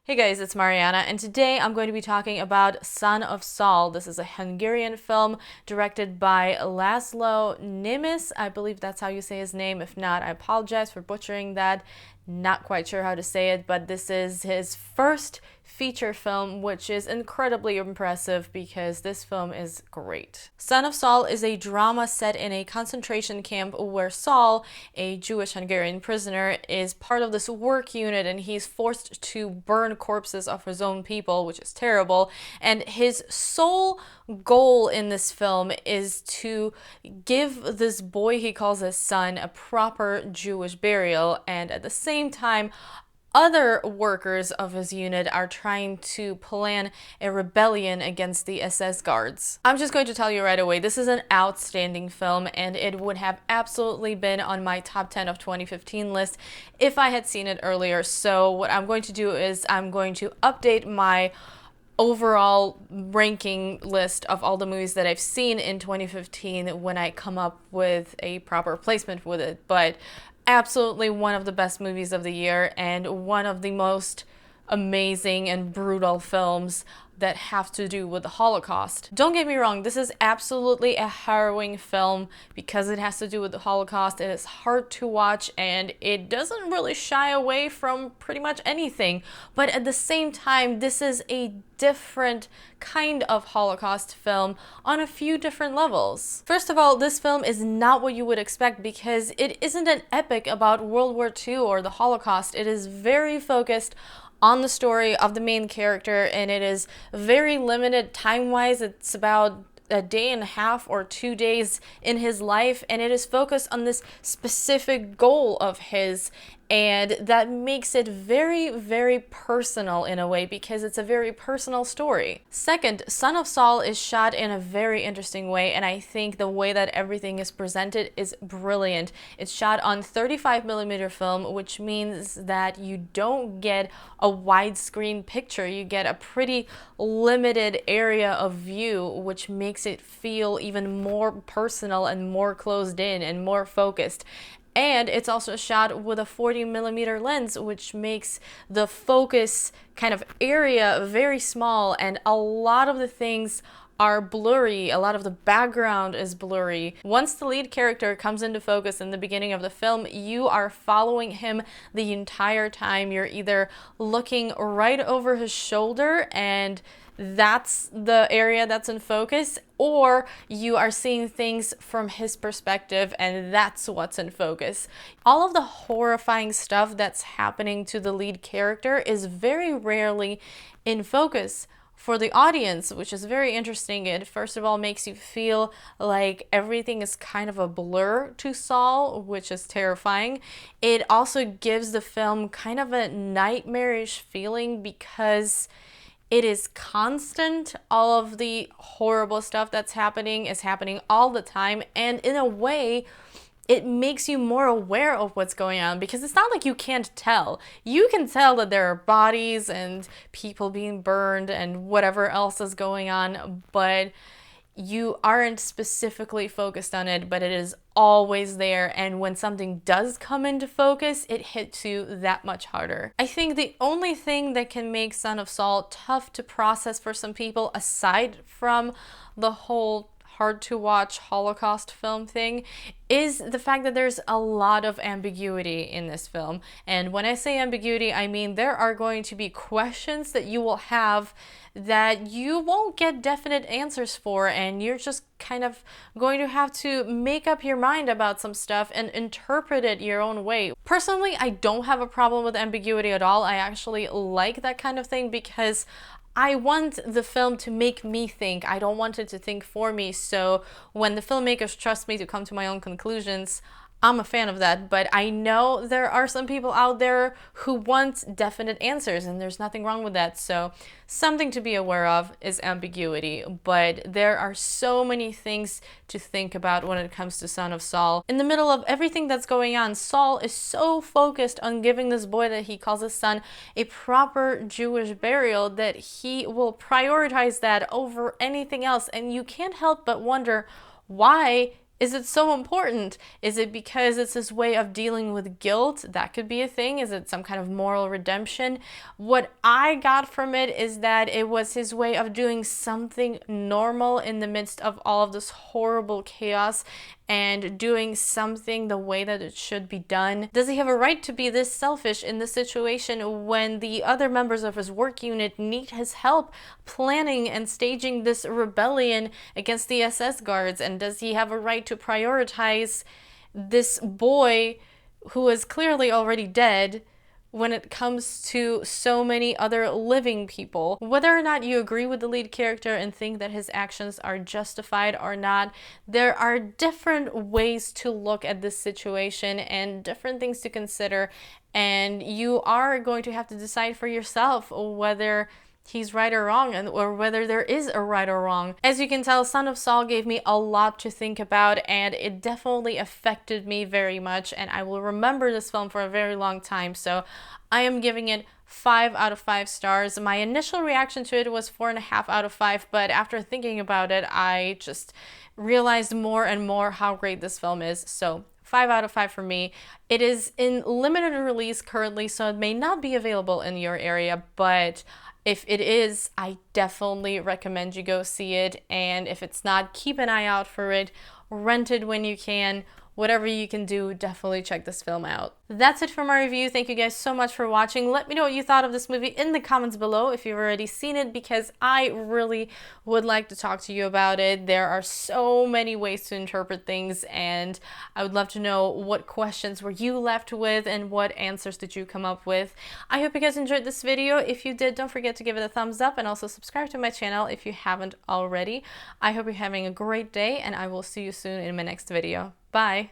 Hey guys, it's Mariana, and today I'm going to be talking about Son of Saul. This is a Hungarian film directed by Laszlo Nimis. I believe that's how you say his name. If not, I apologize for butchering that. Not quite sure how to say it, but this is his first feature film, which is incredibly impressive because this film is great. Son of Saul is a drama set in a concentration camp where Saul, a Jewish Hungarian prisoner, is part of this work unit and he's forced to burn corpses of his own people, which is terrible. And his sole goal in this film is to give this boy he calls his son a proper Jewish burial, and at the same time other workers of his unit are trying to plan a rebellion against the SS guards. I'm just going to tell you right away, this is an outstanding film and it would have absolutely been on my top 10 of 2015 list if I had seen it earlier. So what I'm going to do is I'm going to update my overall ranking list of all the movies that I've seen in 2015 when I come up with a proper placement with it. But absolutely one of the best movies of the year and one of the most amazing and brutal films that have to do with the Holocaust. Don't get me wrong, this is absolutely a harrowing film because it has to do with the Holocaust. It is hard to watch and it doesn't really shy away from pretty much anything. But at the same time, this is a different kind of Holocaust film on a few different levels. First of all, this film is not what you would expect because it isn't an epic about World War II or the Holocaust. It is very focused on the story of the main character, and it is very limited time-wise. It's about a day and a half or 2 days in his life, and it is focused on this specific goal of his, and that makes it very, very personal in a way because it's a very personal story. Second, Son of Saul is shot in a very interesting way, and I think the way that everything is presented is brilliant. It's shot on 35mm film, which means that you don't get a widescreen picture. You get a pretty limited area of view, which makes it feel even more personal and more closed in and more focused. And it's also shot with a 40mm lens, which makes the focus kind of area very small, and a lot of the things are blurry. A lot of the background is blurry. Once the lead character comes into focus in the beginning of the film, you are following him the entire time. You're either looking right over his shoulder and that's the area that's in focus, or you are seeing things from his perspective and that's what's in focus. All of the horrifying stuff that's happening to the lead character is very rarely in focus for the audience, which is very interesting. It first of all makes you feel like everything is kind of a blur to Saul, which is terrifying. It also gives the film kind of a nightmarish feeling because it is constant. All of the horrible stuff that's happening is happening all the time, and in a way it makes you more aware of what's going on because it's not like you can't tell. You can tell that there are bodies and people being burned and whatever else is going on, but you aren't specifically focused on it, but it is always there, and when something does come into focus, it hits you that much harder. I think the only thing that can make Son of Saul tough to process for some people, aside from the whole hard to watch Holocaust film thing, is the fact that there's a lot of ambiguity in this film. And when I say ambiguity, I mean there are going to be questions that you will have that you won't get definite answers for, and you're just kind of going to have to make up your mind about some stuff and interpret it your own way. Personally, I don't have a problem with ambiguity at all. I actually like that kind of thing because I want the film to make me think. I don't want it to think for me. So when the filmmakers trust me to come to my own conclusions, I'm a fan of that. But I know there are some people out there who want definite answers, and there's nothing wrong with that. So something to be aware of is ambiguity. But there are so many things to think about when it comes to Son of Saul. In the middle of everything that's going on, Saul is so focused on giving this boy that he calls his son a proper Jewish burial that he will prioritize that over anything else. And you can't help but wonder, why Is it so important? Is it because it's his way of dealing with guilt? That could be a thing. Is it some kind of moral redemption? What I got from it is that it was his way of doing something normal in the midst of all of this horrible chaos and doing something the way that it should be done. Does he have a right to be this selfish in this situation when the other members of his work unit need his help planning and staging this rebellion against the SS guards? And does he have a right to prioritize this boy who is clearly already dead when it comes to so many other living people? Whether or not you agree with the lead character and think that his actions are justified or not, there are different ways to look at this situation and different things to consider, and you are going to have to decide for yourself whether he's right or wrong, or whether there is a right or wrong. As you can tell, Son of Saul gave me a lot to think about, and it definitely affected me very much, and I will remember this film for a very long time. So I am giving it 5 out of 5 stars. My initial reaction to it was 4.5 out of 5, but after thinking about it, I just realized more and more how great this film is. So 5 out of 5 for me. It is in limited release currently, so it may not be available in your area, but if it is, I definitely recommend you go see it. And if it's not, keep an eye out for it. Rent it when you can. Whatever you can do, definitely check this film out. That's it for my review. Thank you guys so much for watching. Let me know what you thought of this movie in the comments below if you've already seen it, because I really would like to talk to you about it. There are so many ways to interpret things, and I would love to know what questions were you left with and what answers did you come up with. I hope you guys enjoyed this video. If you did, don't forget to give it a thumbs up and also subscribe to my channel if you haven't already. I hope you're having a great day, and I will see you soon in my next video. Bye!